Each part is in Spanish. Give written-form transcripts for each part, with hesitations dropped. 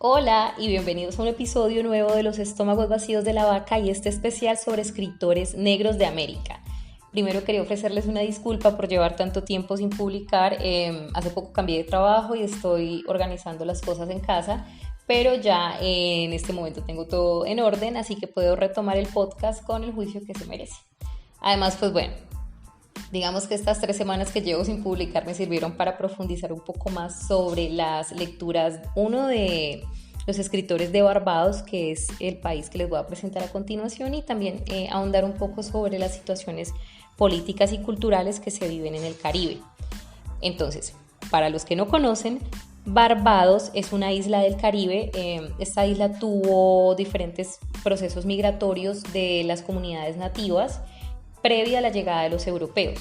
Hola y bienvenidos a un episodio nuevo de Los estómagos vacíos de la vaca y este especial sobre escritores negros de América. Primero quería ofrecerles una disculpa por llevar tanto tiempo sin publicar. Hace poco cambié de trabajo y estoy organizando las cosas en casa, pero ya en este momento tengo todo en orden, así que puedo retomar el podcast con el juicio que se merece. Además, pues bueno, digamos que estas 3 semanas que llevo sin publicar me sirvieron para profundizar un poco más sobre las lecturas. Uno de los escritores de Barbados, que es el país que les voy a presentar a continuación, y también ahondar un poco sobre las situaciones políticas y culturales que se viven en el Caribe. Entonces, para los que no conocen, Barbados es una isla del Caribe. Esta isla tuvo diferentes procesos migratorios de las comunidades nativas previa a la llegada de los europeos.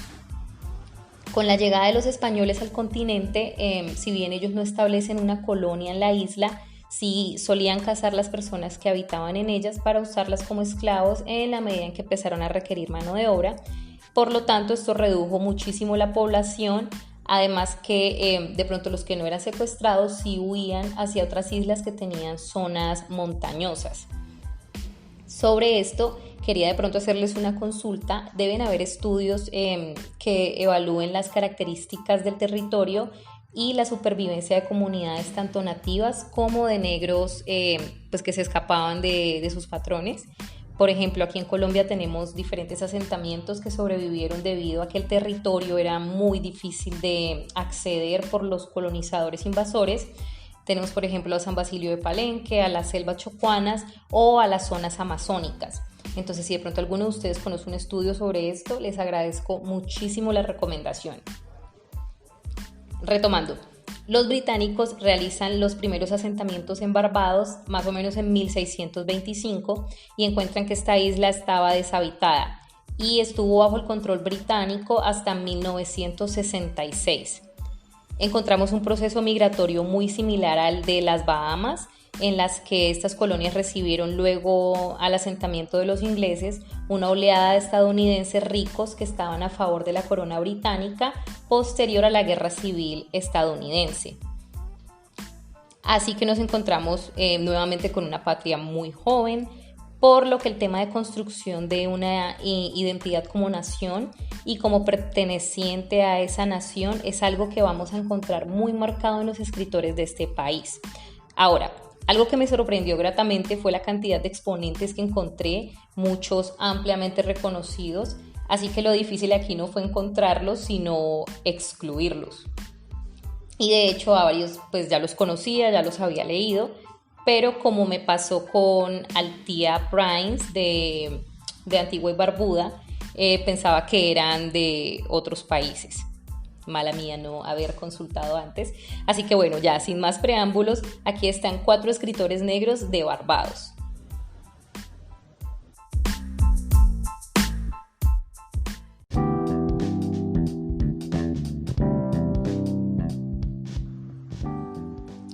Con la llegada de los españoles al continente, si bien ellos no establecen una colonia en la isla, sí solían cazar las personas que habitaban en ellas para usarlas como esclavos en la medida en que empezaron a requerir mano de obra. Por lo tanto, esto redujo muchísimo la población, además que de pronto los que no eran secuestrados sí huían hacia otras islas que tenían zonas montañosas. Sobre esto, quería de pronto hacerles una consulta. Deben haber estudios que evalúen las características del territorio y la supervivencia de comunidades tanto nativas como de negros pues que se escapaban de sus patrones. Por ejemplo, aquí en Colombia tenemos diferentes asentamientos que sobrevivieron debido a que el territorio era muy difícil de acceder por los colonizadores invasores. Tenemos, por ejemplo, a San Basilio de Palenque, a las selvas chocuanas o a las zonas amazónicas. Entonces, si de pronto alguno de ustedes conoce un estudio sobre esto, les agradezco muchísimo la recomendación. Retomando, los británicos realizan los primeros asentamientos en Barbados más o menos en 1625 y encuentran que esta isla estaba deshabitada y estuvo bajo el control británico hasta 1966. Encontramos un proceso migratorio muy similar al de las Bahamas, en las que estas colonias recibieron luego al asentamiento de los ingleses una oleada de estadounidenses ricos que estaban a favor de la corona británica posterior a la Guerra Civil estadounidense. Así que nos encontramos nuevamente con una patria muy joven, por lo que el tema de construcción de una identidad como nación y como perteneciente a esa nación es algo que vamos a encontrar muy marcado en los escritores de este país. Ahora, algo que me sorprendió gratamente fue la cantidad de exponentes que encontré, muchos ampliamente reconocidos, así que lo difícil aquí no fue encontrarlos, sino excluirlos. Y de hecho a varios pues ya los conocía, ya los había leído, pero como me pasó con Althea Prince de Antigua y Barbuda, pensaba que eran de otros países. Mala mía no haber consultado antes. Así que bueno, ya sin más preámbulos, aquí están 4 escritores negros de Barbados.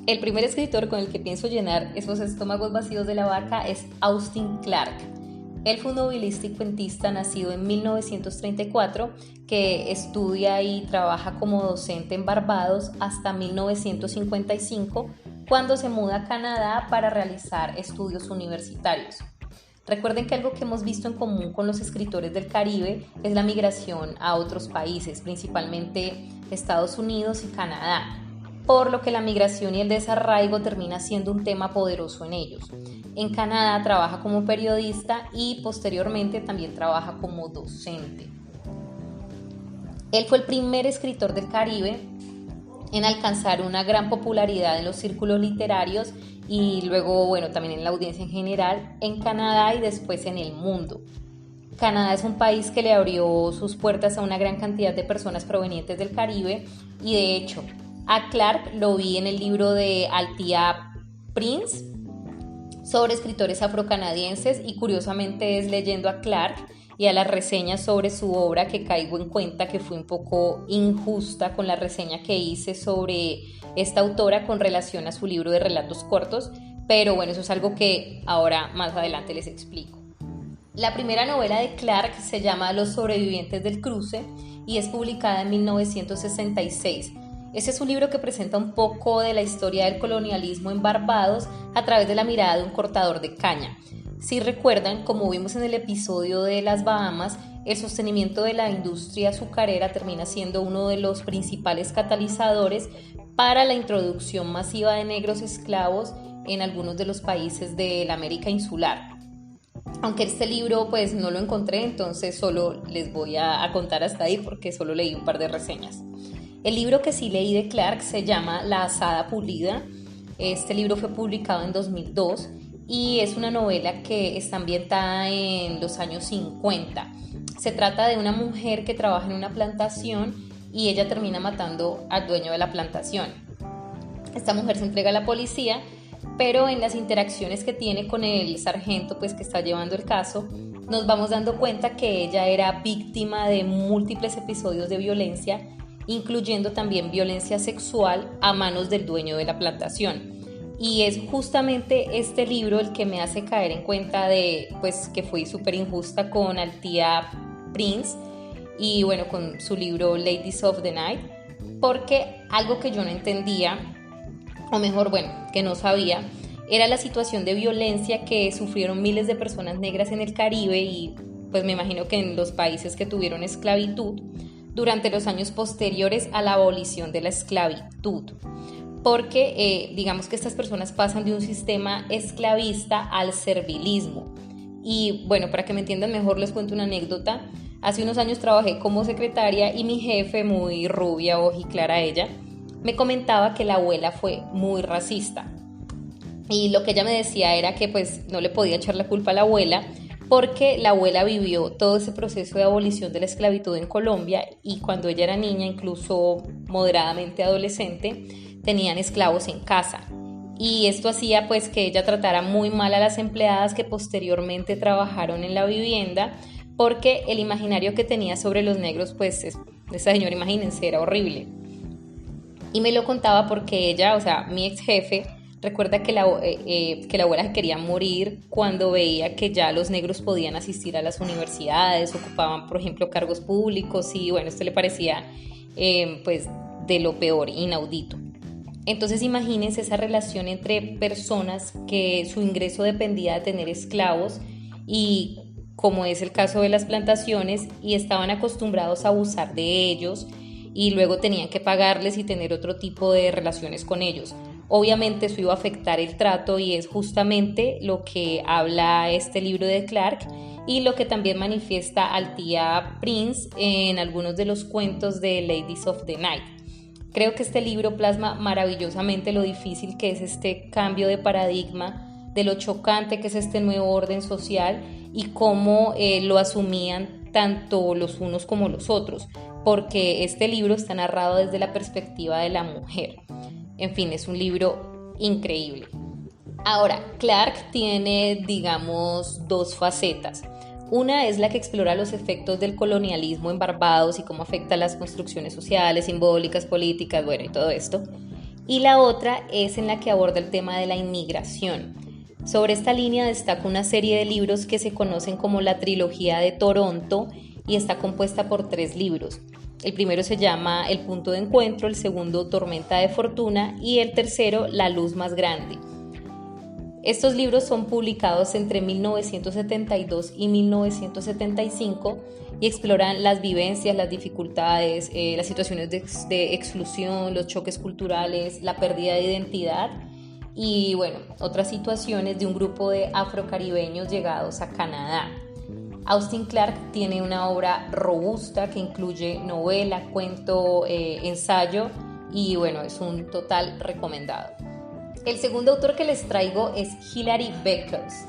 El primer escritor con el que pienso llenar esos estómagos vacíos de la vaca es Austin Clarke. Él fue un novelista y cuentista nacido en 1934 que estudia y trabaja como docente en Barbados hasta 1955, cuando se muda a Canadá para realizar estudios universitarios. Recuerden que algo que hemos visto en común con los escritores del Caribe es la migración a otros países, principalmente Estados Unidos y Canadá, por lo que la migración y el desarraigo termina siendo un tema poderoso en ellos. En Canadá trabaja como periodista y posteriormente también trabaja como docente. Él fue el primer escritor del Caribe en alcanzar una gran popularidad en los círculos literarios y luego, bueno, también en la audiencia en general en Canadá y después en el mundo. Canadá es un país que le abrió sus puertas a una gran cantidad de personas provenientes del Caribe y de hecho a Clarke lo vi en el libro de Althea Prince sobre escritores afrocanadienses y curiosamente es leyendo a Clarke y a las reseñas sobre su obra que caigo en cuenta que fue un poco injusta con la reseña que hice sobre esta autora con relación a su libro de relatos cortos, pero bueno, eso es algo que ahora más adelante les explico. La primera novela de Clarke se llama Los sobrevivientes del cruce y es publicada en 1966. Este es un libro que presenta un poco de la historia del colonialismo en Barbados a través de la mirada de un cortador de caña. Si recuerdan, como vimos en el episodio de las Bahamas, el sostenimiento de la industria azucarera termina siendo uno de los principales catalizadores para la introducción masiva de negros esclavos en algunos de los países de la América insular. Aunque este libro pues no lo encontré, entonces solo les voy a contar hasta ahí porque solo leí un par de reseñas. El libro que sí leí de Clarke se llama La Azada Pulida. Este libro fue publicado en 2002 y es una novela que está ambientada en los años 50. Se trata de una mujer que trabaja en una plantación y ella termina matando al dueño de la plantación. Esta mujer se entrega a la policía, pero en las interacciones que tiene con el sargento pues, que está llevando el caso, nos vamos dando cuenta que ella era víctima de múltiples episodios de violencia, incluyendo también violencia sexual a manos del dueño de la plantación. Y es justamente este libro el que me hace caer en cuenta de pues, que fui súper injusta con Althea Prince y bueno, con su libro Ladies of the Night, porque algo que yo no entendía, o mejor, bueno, que no sabía, era la situación de violencia que sufrieron miles de personas negras en el Caribe y pues me imagino que en los países que tuvieron esclavitud durante los años posteriores a la abolición de la esclavitud. Porque digamos que estas personas pasan de un sistema esclavista al servilismo. Y bueno, para que me entiendan mejor les cuento una anécdota. Hace unos años trabajé como secretaria y mi jefe, muy rubia, ojiclara ella, me comentaba que la abuela fue muy racista. Y lo que ella me decía era que pues no le podía echar la culpa a la abuela porque la abuela vivió todo ese proceso de abolición de la esclavitud en Colombia y cuando ella era niña, incluso moderadamente adolescente, tenían esclavos en casa. Y esto hacía pues que ella tratara muy mal a las empleadas que posteriormente trabajaron en la vivienda porque el imaginario que tenía sobre los negros pues esa señora, imagínense, era horrible. Y me lo contaba porque ella, o sea, mi ex jefe, recuerda que la abuela se quería morir cuando veía que ya los negros podían asistir a las universidades, ocupaban, por ejemplo, cargos públicos y bueno, esto le parecía pues de lo peor, inaudito. Entonces imagínense esa relación entre personas que su ingreso dependía de tener esclavos y como es el caso de las plantaciones y estaban acostumbrados a abusar de ellos y luego tenían que pagarles y tener otro tipo de relaciones con ellos. Obviamente eso iba a afectar el trato y es justamente lo que habla este libro de Clarke y lo que también manifiesta Althea Prince en algunos de los cuentos de Ladies of the Night. Creo que este libro plasma maravillosamente lo difícil que es este cambio de paradigma, de lo chocante que es este nuevo orden social y cómo lo asumían tanto los unos como los otros, porque este libro está narrado desde la perspectiva de la mujer. En fin, es un libro increíble. Ahora, Clarke tiene, digamos, dos facetas. Una es la que explora los efectos del colonialismo en Barbados y cómo afecta las construcciones sociales, simbólicas, políticas, bueno, y todo esto. Y la otra es en la que aborda el tema de la inmigración. Sobre esta línea destaca una serie de libros que se conocen como la trilogía de Toronto y está compuesta por 3 libros. El primero se llama El punto de encuentro, el segundo Tormenta de fortuna y el tercero La luz más grande. Estos libros son publicados entre 1972 y 1975 y exploran las vivencias, las dificultades, las situaciones de exclusión, los choques culturales, la pérdida de identidad y bueno, otras situaciones de un grupo de afrocaribeños llegados a Canadá. Austin Clarke tiene una obra robusta que incluye novela, cuento, ensayo y bueno, es un total recomendado. El segundo autor que les traigo es Hilary Beckles.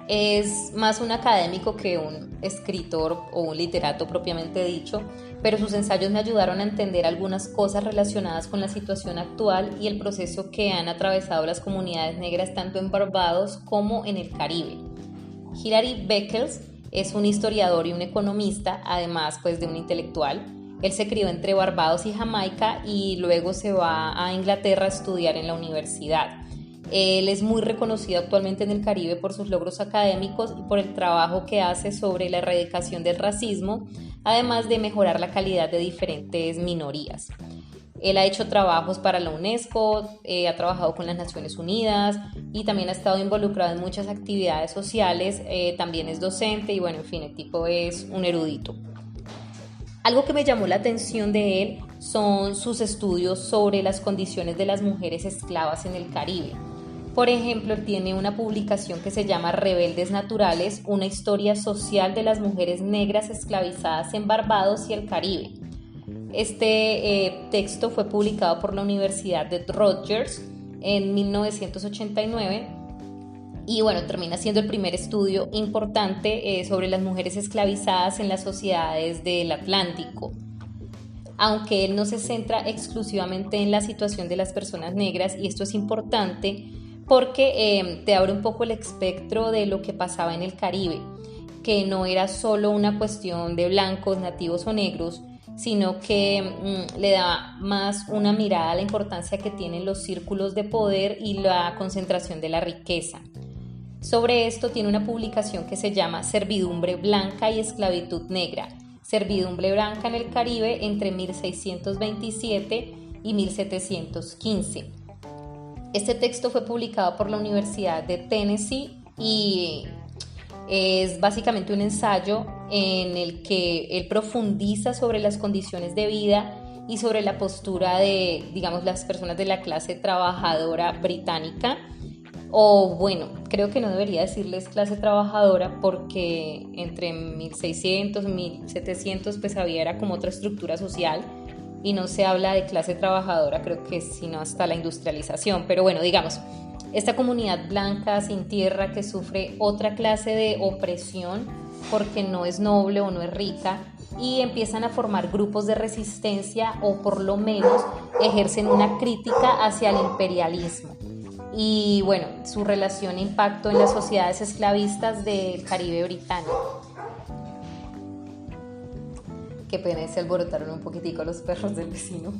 Es más un académico que un escritor o un literato propiamente dicho, pero sus ensayos me ayudaron a entender algunas cosas relacionadas con la situación actual y el proceso que han atravesado las comunidades negras tanto en Barbados como en el Caribe. Hilary Beckles es un historiador y un economista, además pues de un intelectual. Él se crió entre Barbados y Jamaica y luego se va a Inglaterra a estudiar en la universidad. Él es muy reconocido actualmente en el Caribe por sus logros académicos y por el trabajo que hace sobre la erradicación del racismo, además de mejorar la calidad de diferentes minorías. Él ha hecho trabajos para la UNESCO, ha trabajado con las Naciones Unidas y también ha estado involucrado en muchas actividades sociales, también es docente y bueno, en fin, el tipo es un erudito. Algo que me llamó la atención de él son sus estudios sobre las condiciones de las mujeres esclavas en el Caribe. Por ejemplo, él tiene una publicación que se llama Rebeldes Naturales, una historia social de las mujeres negras esclavizadas en Barbados y el Caribe. Este texto fue publicado por la Universidad de Rutgers en 1989 y bueno, termina siendo el primer estudio importante sobre las mujeres esclavizadas en las sociedades del Atlántico. Aunque él no se centra exclusivamente en la situación de las personas negras, y esto es importante porque te abre un poco el espectro de lo que pasaba en el Caribe, que no era solo una cuestión de blancos, nativos o negros, sino que le da más una mirada a la importancia que tienen los círculos de poder y la concentración de la riqueza. Sobre esto tiene una publicación que se llama Servidumbre Blanca y Esclavitud Negra, servidumbre blanca en el Caribe entre 1627 y 1715. Este texto fue publicado por la Universidad de Tennessee y es básicamente un ensayo en el que él profundiza sobre las condiciones de vida y sobre la postura de, digamos, las personas de la clase trabajadora británica, o bueno, creo que no debería decirles clase trabajadora porque entre 1600 y 1700 pues era como otra estructura social y no se habla de clase trabajadora, creo que sino hasta la industrialización, pero bueno, digamos, esta comunidad blanca sin tierra que sufre otra clase de opresión porque no es noble o no es rica y empiezan a formar grupos de resistencia o por lo menos ejercen una crítica hacia el imperialismo. Y bueno, su relación e impacto en las sociedades esclavistas del Caribe británico. Qué pena, se alborotaron un poquitico los perros del vecino.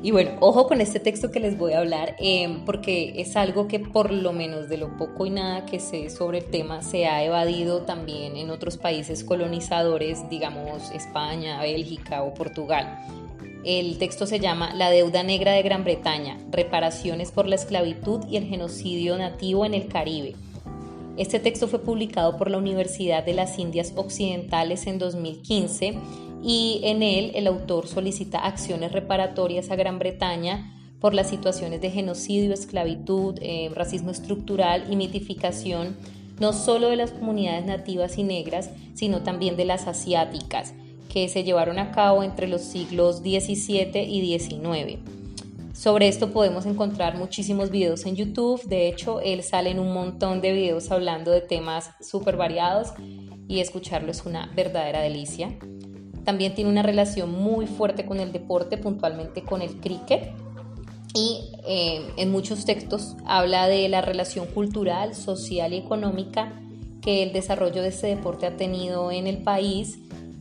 Y bueno, ojo con este texto que les voy a hablar, porque es algo que por lo menos de lo poco y nada que sé sobre el tema se ha evadido también en otros países colonizadores, digamos España, Bélgica o Portugal. El texto se llama La deuda negra de Gran Bretaña, reparaciones por la esclavitud y el genocidio nativo en el Caribe. Este texto fue publicado por la Universidad de las Indias Occidentales en 2015 y en él el autor solicita acciones reparatorias a Gran Bretaña por las situaciones de genocidio, esclavitud, racismo estructural y mitificación no solo de las comunidades nativas y negras, sino también de las asiáticas, que se llevaron a cabo entre los siglos XVII y XIX. Sobre esto podemos encontrar muchísimos videos en YouTube, de hecho él sale en un montón de videos hablando de temas súper variados y escucharlo es una verdadera delicia. También tiene una relación muy fuerte con el deporte, puntualmente con el cricket, y en muchos textos habla de la relación cultural, social y económica que el desarrollo de este deporte ha tenido en el país,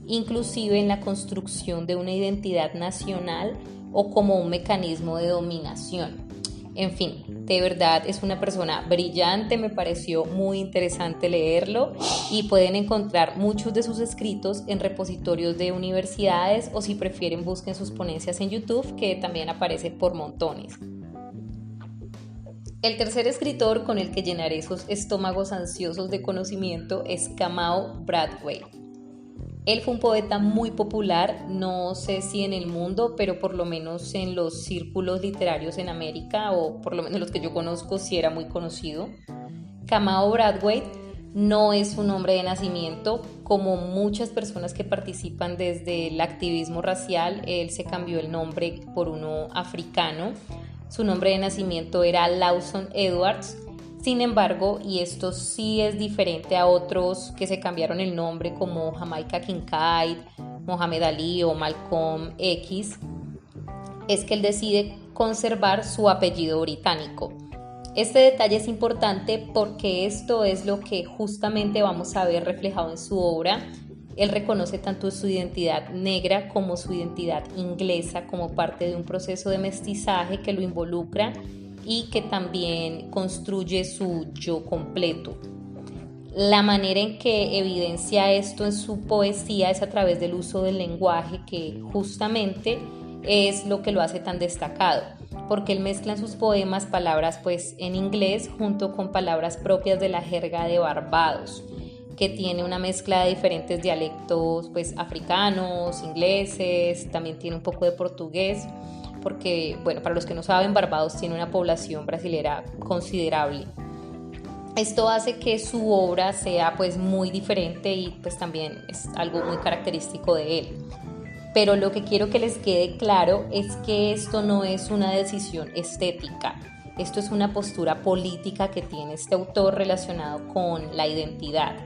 inclusive en la construcción de una identidad nacional o como un mecanismo de dominación. En fin, de verdad es una persona brillante, me pareció muy interesante leerlo y pueden encontrar muchos de sus escritos en repositorios de universidades o si prefieren busquen sus ponencias en YouTube que también aparece por montones. El tercer escritor con el que llenaré esos estómagos ansiosos de conocimiento es Kamau Brathwaite. Él fue un poeta muy popular, no sé si en el mundo, pero por lo menos en los círculos literarios en América, o por lo menos los que yo conozco, sí era muy conocido. Kamau Brathwaite no es un nombre de nacimiento, como muchas personas que participan desde el activismo racial, él se cambió el nombre por uno africano. Su nombre de nacimiento era Lawson Edwards. Sin embargo, y esto sí es diferente a otros que se cambiaron el nombre como Jamaica Kincaid, Mohamed Ali o Malcolm X, es que él decide conservar su apellido británico. Este detalle es importante porque esto es lo que justamente vamos a ver reflejado en su obra. Él reconoce tanto su identidad negra como su identidad inglesa como parte de un proceso de mestizaje que lo involucra y que también construye su yo completo. La manera en que evidencia esto en su poesía es a través del uso del lenguaje que justamente es lo que lo hace tan destacado, porque él mezcla en sus poemas palabras pues en inglés junto con palabras propias de la jerga de Barbados, que tiene una mezcla de diferentes dialectos pues africanos, ingleses, también tiene un poco de portugués, porque bueno, para los que no saben, Barbados tiene una población brasilera considerable. Esto hace que su obra sea pues muy diferente y pues también es algo muy característico de él. Pero lo que quiero que les quede claro es que esto no es una decisión estética, esto es una postura política que tiene este autor relacionado con la identidad.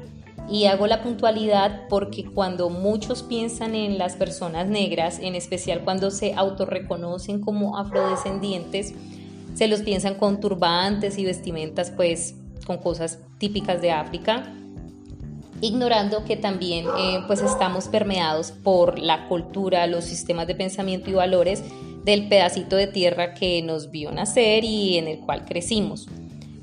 Y hago la puntualidad porque cuando muchos piensan en las personas negras, en especial cuando se autorreconocen como afrodescendientes, se los piensan con turbantes y vestimentas pues con cosas típicas de África, ignorando que también pues estamos permeados por la cultura, los sistemas de pensamiento y valores del pedacito de tierra que nos vio nacer y en el cual crecimos.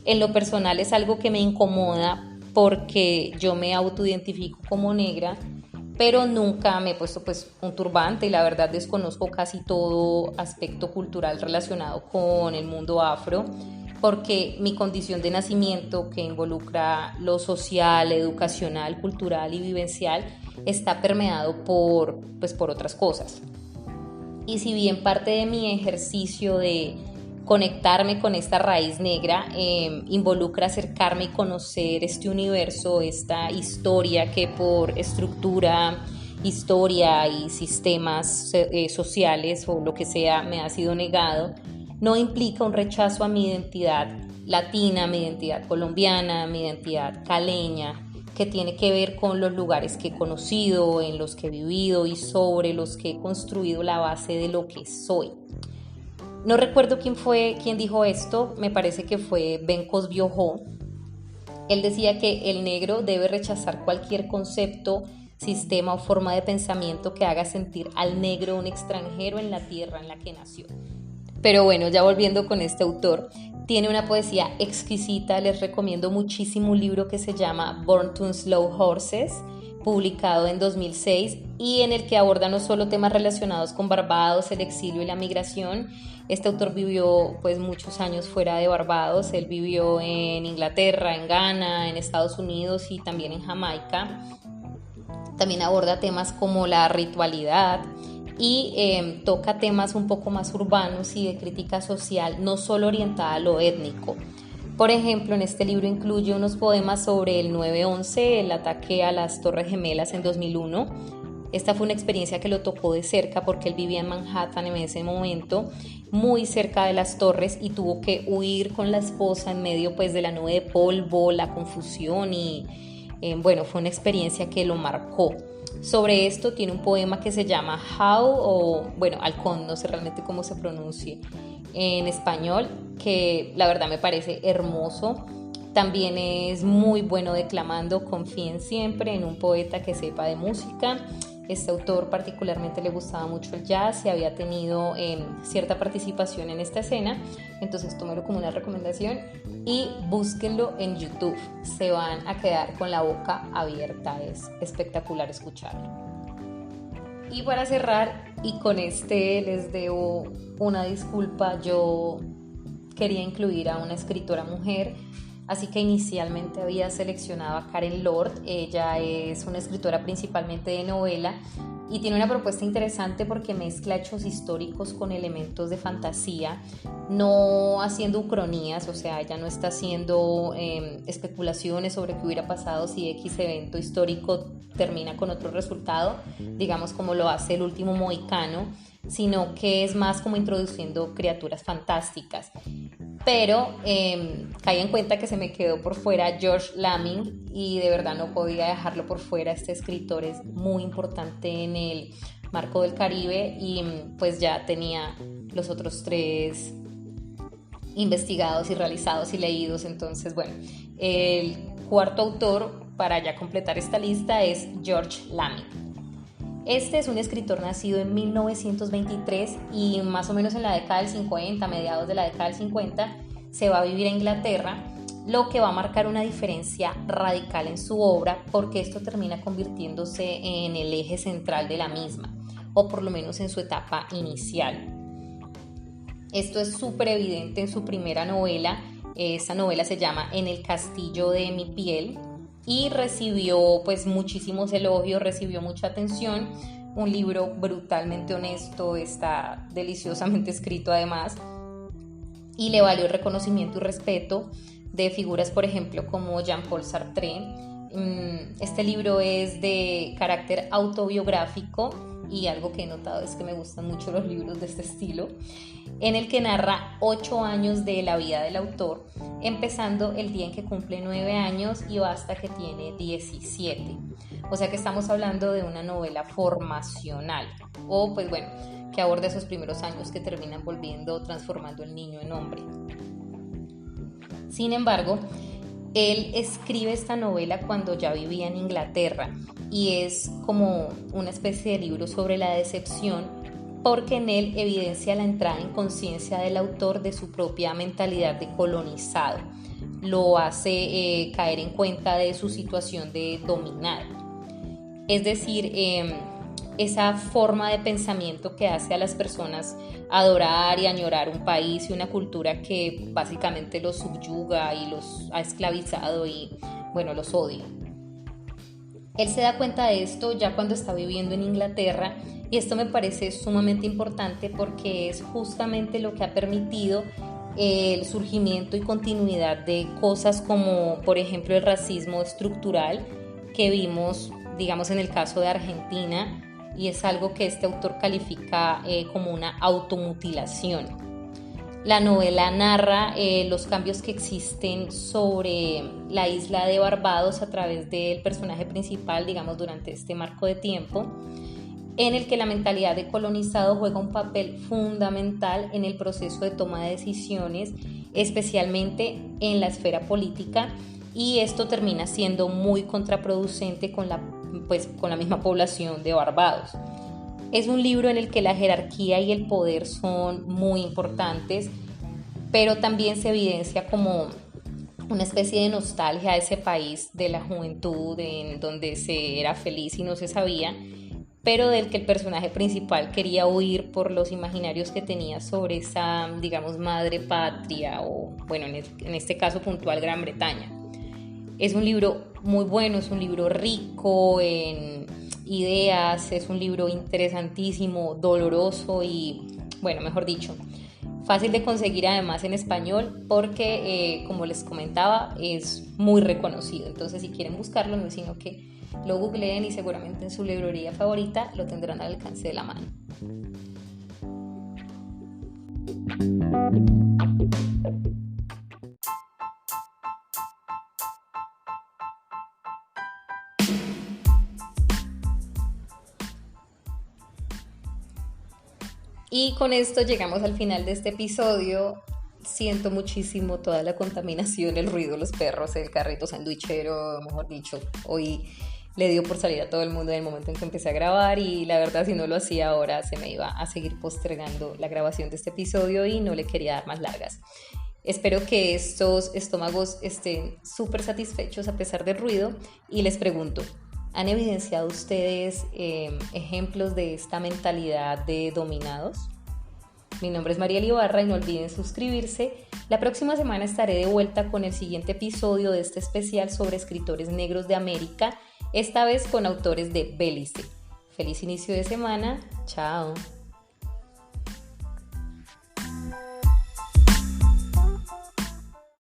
En lo personal es algo que me incomoda porque yo me autoidentifico como negra, pero nunca me he puesto pues un turbante y la verdad desconozco casi todo aspecto cultural relacionado con el mundo afro, porque mi condición de nacimiento, que involucra lo social, educacional, cultural y vivencial, está permeado por otras cosas. Y si bien parte de mi ejercicio de conectarme con esta raíz negra involucra acercarme y conocer este universo, esta historia que por estructura, historia y sistemas sociales o lo que sea me ha sido negado, no implica un rechazo a mi identidad latina, mi identidad colombiana, mi identidad caleña, que tiene que ver con los lugares que he conocido, en los que he vivido y sobre los que he construido la base de lo que soy. No recuerdo quién dijo esto, me parece que fue Ben Cosbiojo. Él decía que el negro debe rechazar cualquier concepto, sistema o forma de pensamiento que haga sentir al negro un extranjero en la tierra en la que nació. Pero bueno, ya volviendo con este autor, tiene una poesía exquisita, les recomiendo muchísimo un libro que se llama Born to Slow Horses, publicado en 2006 y en el que aborda no solo temas relacionados con Barbados, el exilio y la migración. Este autor vivió pues muchos años fuera de Barbados, él vivió en Inglaterra, en Ghana, en Estados Unidos y también en Jamaica. También aborda temas como la ritualidad y toca temas un poco más urbanos y de crítica social, no solo orientada a lo étnico. Por ejemplo, en este libro incluye unos poemas sobre el 9/11, el ataque a las Torres Gemelas en 2001. Esta fue una experiencia que lo tocó de cerca porque él vivía en Manhattan en ese momento, muy cerca de las torres, y tuvo que huir con la esposa en medio pues de la nube de polvo, la confusión y bueno, fue una experiencia que lo marcó. Sobre esto tiene un poema que se llama How, o bueno, Halcón, no sé realmente cómo se pronuncie en español, que la verdad me parece hermoso. También es muy bueno declamando. Confíen siempre en un poeta que sepa de música. Este autor particularmente le gustaba mucho el jazz y había tenido cierta participación en esta escena, entonces tómelo como una recomendación y búsquenlo en YouTube, se van a quedar con la boca abierta, es espectacular escucharlo. Y para cerrar, y con este les debo una disculpa, yo quería incluir a una escritora mujer, así que inicialmente había seleccionado a Karen Lord. Ella es una escritora principalmente de novela y tiene una propuesta interesante porque mezcla hechos históricos con elementos de fantasía, no haciendo ucronías, o sea, ella no está haciendo especulaciones sobre qué hubiera pasado si X evento histórico termina con otro resultado, digamos como lo hace El último mohicano, sino que es más como introduciendo criaturas fantásticas. Pero caí en cuenta que se me quedó por fuera George Lamming y de verdad no podía dejarlo por fuera. Este escritor es muy importante en el marco del Caribe y pues ya tenía los otros 3 investigados y realizados y leídos. Entonces, bueno, el cuarto autor para ya completar esta lista es George Lamming. Este es un escritor nacido en 1923 y más o menos en la década del 50, mediados de la década del 50, se va a vivir a Inglaterra, lo que va a marcar una diferencia radical en su obra porque esto termina convirtiéndose en el eje central de la misma. o por lo menos en su etapa inicial. Esto es súper evidente en su primera novela. Esta novela se llama En el castillo de mi piel y recibió pues muchísimos elogios, recibió mucha atención. Un libro brutalmente honesto, está deliciosamente escrito además y le valió el reconocimiento y respeto de figuras, por ejemplo, como Jean-Paul Sartre. Este libro es de carácter autobiográfico y algo que he notado es que me gustan mucho los libros de este estilo, en el que narra 8 años de la vida del autor, empezando el día en que cumple 9 años y va hasta que tiene 17. O sea que estamos hablando de una novela formacional, o pues bueno, que aborda esos primeros años que terminan transformando el niño en hombre. Sin embargo, él escribe esta novela cuando ya vivía en Inglaterra y es como una especie de libro sobre la decepción, porque en él evidencia la entrada en conciencia del autor de su propia mentalidad de colonizado. Lo hace caer en cuenta de su situación de dominado. Es decir, esa forma de pensamiento que hace a las personas adorar y añorar un país y una cultura que básicamente los subyuga y los ha esclavizado y, bueno, los odia. Él se da cuenta de esto ya cuando está viviendo en Inglaterra y esto me parece sumamente importante porque es justamente lo que ha permitido el surgimiento y continuidad de cosas como, por ejemplo, el racismo estructural que vimos, digamos, en el caso de Argentina, y es algo que este autor califica como una automutilación. La novela narra los cambios que existen sobre la isla de Barbados a través del personaje principal, digamos, durante este marco de tiempo, en el que la mentalidad de colonizado juega un papel fundamental en el proceso de toma de decisiones, especialmente en la esfera política, y esto termina siendo muy contraproducente con la misma población de Barbados. Es un libro en el que la jerarquía y el poder son muy importantes, pero también se evidencia como una especie de nostalgia a ese país de la juventud en donde se era feliz y no se sabía, pero del que el personaje principal quería huir por los imaginarios que tenía sobre esa, digamos, madre patria o, bueno, en este caso puntual, Gran Bretaña. Es un libro muy bueno, es un libro rico en ideas, es un libro interesantísimo, doloroso y, bueno, mejor dicho, fácil de conseguir además en español porque, como les comentaba, es muy reconocido. Entonces, si quieren buscarlo, no es sino que lo googleen y seguramente en su librería favorita lo tendrán al alcance de la mano. Y con esto llegamos al final de este episodio. Siento muchísimo toda la contaminación, el ruido, los perros, el carrito sandwichero, mejor dicho. Hoy le dio por salir a todo el mundo en el momento en que empecé a grabar y la verdad si no lo hacía ahora se me iba a seguir postergando la grabación de este episodio y no le quería dar más largas. Espero que estos estómagos estén súper satisfechos a pesar del ruido y les pregunto, ¿han evidenciado ustedes ejemplos de esta mentalidad de dominados? Mi nombre es Mariel Ibarra y no olviden suscribirse. La próxima semana estaré de vuelta con el siguiente episodio de este especial sobre escritores negros de América, esta vez con autores de Belice. Feliz inicio de semana. Chao.